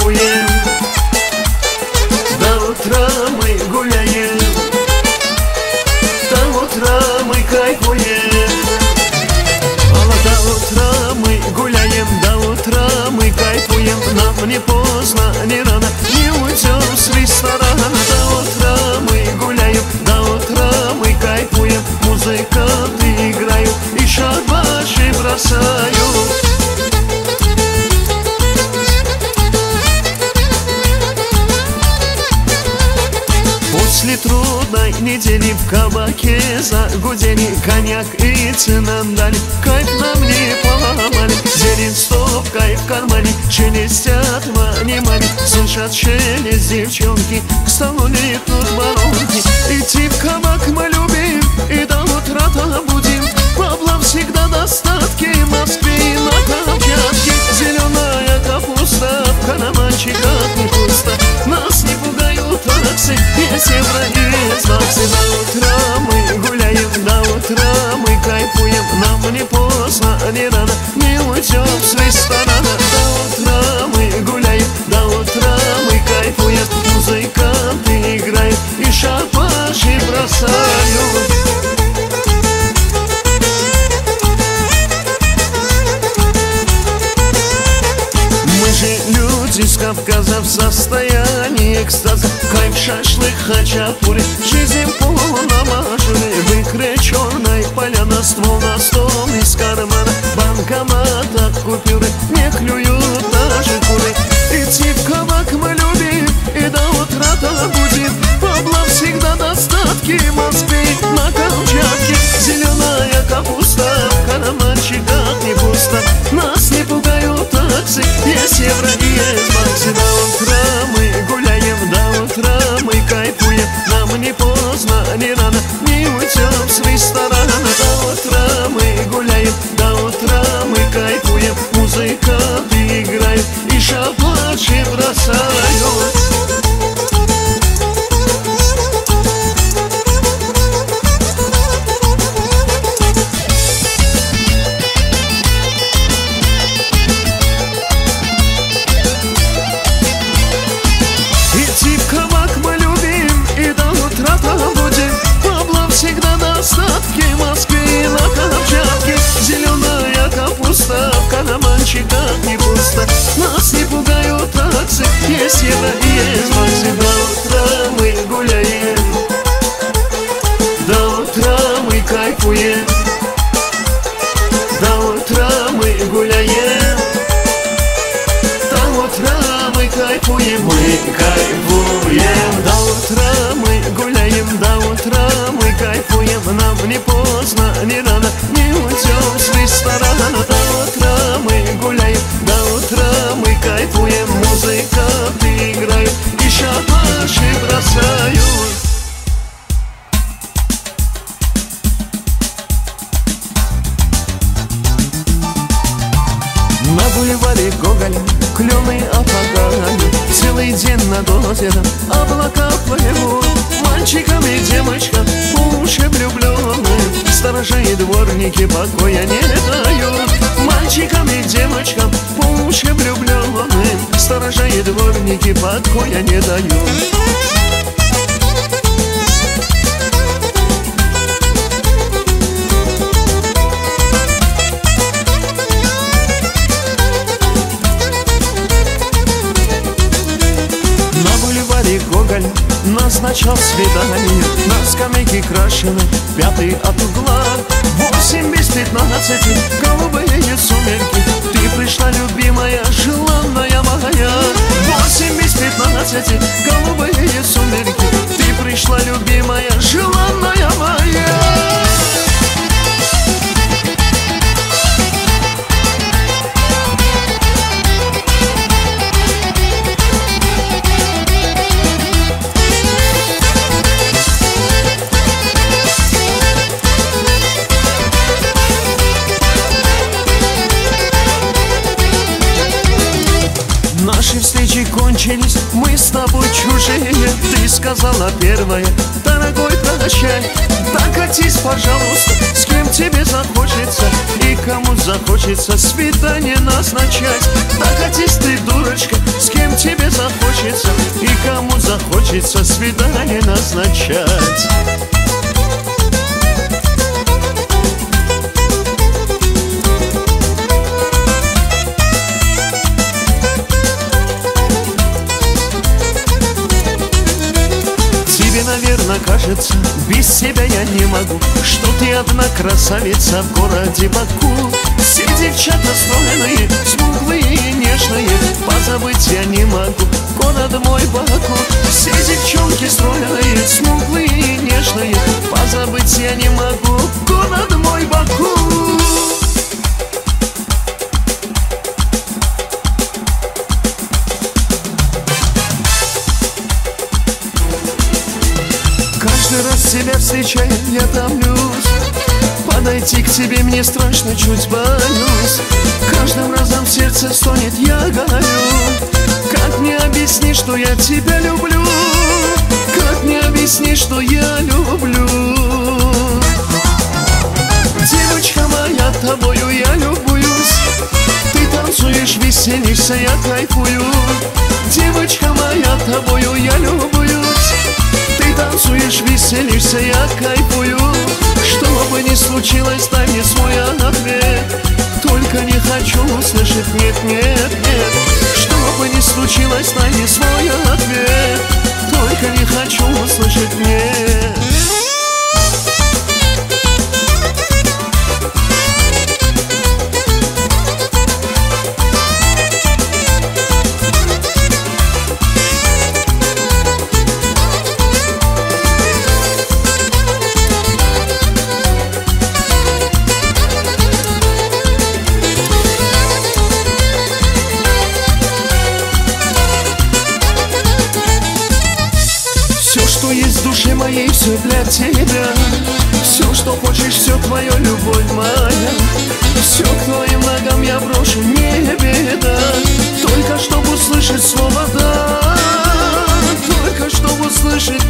кайфуем, до утра мы гуляем, до утра мы кайфуем. До утра мы гуляем, до утра мы кайфуем. Нам не поздно, не рано, не уйдем с ресторана. До утра мы гуляем, до утра мы кайфуем. Музыканты играют и шабаши бросают. После трудной недели в кабаке загудели, коньяк и цинам дали, кайф нам не поломали. Зелень стопкой в кармане, шелестят мани-мани, слышат шелест девчонки, к столу летут воронки. Идти в кабак мы любим и до утра-то будем. Бабла всегда достатки, в Москве и на Камчатке. Зеленая капуста в карманчиках не пусто. Нас не пугают таксы, есть евро, есть баксы. До утра мы гуляем, до утра мы кайфуем. Нам не поздно, не рано, не уйдем с ресторана. До утра мы гуляем, до утра мы кайфуем. Музыканты играют и шабаши бросают. Люди с Кавказа в состоянии экстаза, кайф, шашлык, хачапури, жизнь полномажены. В икре черной поляна, ствол на стол из кармана, банкомата купюры не клюют даже куры. Идти в кабак мы любим и до утра-то будем. Бабла всегда достатки, в Москве на Камчатке. Зеленая капуста в карманчиках не пусто. Нас не пугают таксы, есть евро и есть баксы. До утра мы гуляем, до утра мы кайфуем. Нам не поздно, не рано, не уйдем с ресторана. До утра мы гуляем, до утра мы кайфуем. Музыканты играют и шабаши бросают. Идти в кабак мы любим и до утра-то будем. Бабла всегда достатки, в Москве и на Камчатке. Зеленая капуста в карманчиках не пусто. Нас не пугают таксы, есть евро и есть баксы. До утра мы гуляем, до утра мы кайфуем, до утра мы гуляем, до утра мы кайфуем, мы кайфуем. До утра мы гуляем, до утра мы кайфуем. Нам не поздно, не рано, не уйдем с ресторана. До утра мы гуляем, до утра мы кайфуем. Музыканты играют и шабаши бросают. На бульваре Гоголя клены опадали, целый день над озером облака плывут. Мальчикам и девочкам по уши влюбленным, сторожа и дворники покоя не дают. Мальчикам и девочкам по уши влюбленным, сторожа и дворники покоя не дают. Гоголь назначал свидание на скамейке крашеной, пятый от угла. 8 без 15, голубые сумерки. Ты пришла, любимая, желанная моя. 8 без 15, голубые сумерки. Ты пришла, любимая, желанная моя. Наши встречи кончились, мы с тобой чужие. Ты сказала первое: дорогой, прощай. Докатись, пожалуйста, с кем тебе захочется и кому захочется свидание назначать. Докатись ты, дурочка, с кем тебе захочется и кому захочется свидание назначать. Тебе, наверное, кажется, без тебя я не могу, что ты одна красавица в городе Баку. Все девчата стройные, смуглые и нежные, позабыть я не могу город мой Баку. Все девчонки стройные, смуглые и нежные, позабыть я не могу город мой Баку. Каждый раз тебя встречая, я томлюсь. Подойти к тебе мне страшно, чуть боюсь. Каждым разом в сердце стонет, я говорю: как мне объяснить, что я тебя люблю? Как мне объяснить, что я люблю? Девочка моя, тобою я любуюсь. Ты танцуешь, веселишься, я кайфую. Девочка моя, тобою я любуюсь. Ты танцуешь, веселишься, я кайфую. Что бы ни случилось, дай мне свой ответ. Только не хочу услышать нет, нет, нет. Что бы ни случилось, дай мне свой ответ. Только не хочу услышать нет. Что есть в душе моей, все для тебя. Все, что хочешь, все твое, любовь моя. Все к твоим ногам я брошу, не беда. Только чтобы услышать слово «да», только чтобы услышать